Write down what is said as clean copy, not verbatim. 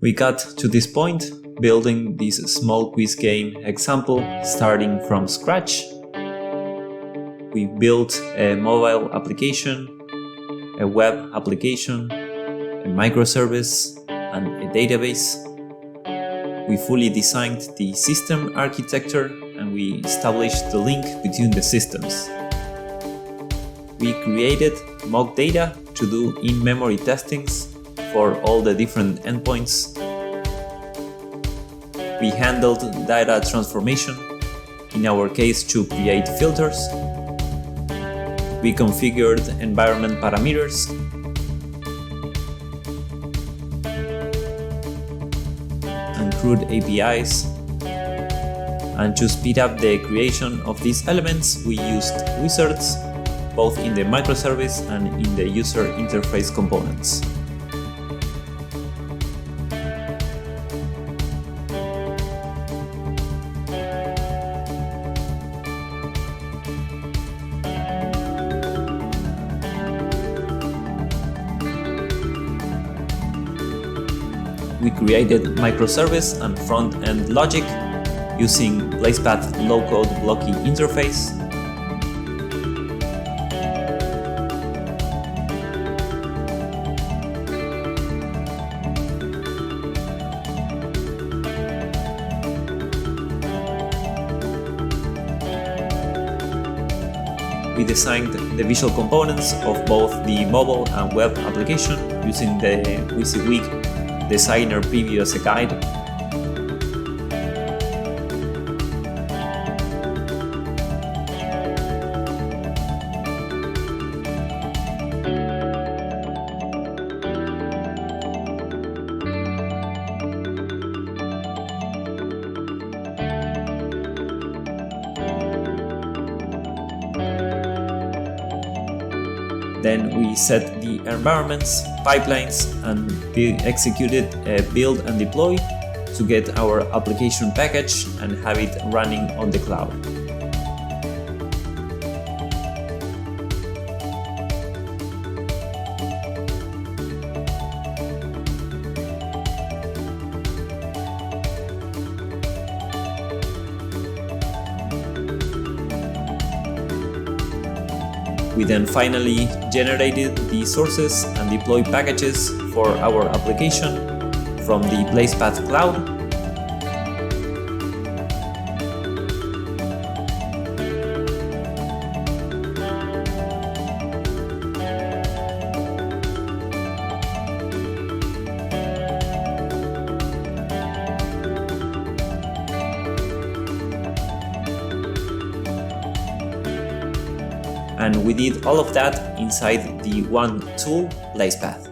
We got to this point building this small quiz game example starting from scratch. We built a mobile application, a web application, a microservice, and a database. We fully designed the system architecture and we established the link between the systems. We created mock data to do in-memory testings for all the different endpoints. We handled data transformation, in our case to create filters. We configured environment parameters. And CRUD APIs. And to speed up the creation of these elements, we used wizards, both in the microservice and in the user interface components. We created microservice and front-end logic using Blazedpath low-code blocky interface. We designed the visual components of both the mobile and web application using the WYSIWYG designer preview as a guide. Then we set the environments, pipelines, and we executed a build and deploy to get our application package and have it running on the cloud. We then finally generated the sources and deployed packages for our application from the Blazedpath cloud. And we did all of that inside the one tool, Blazedpath.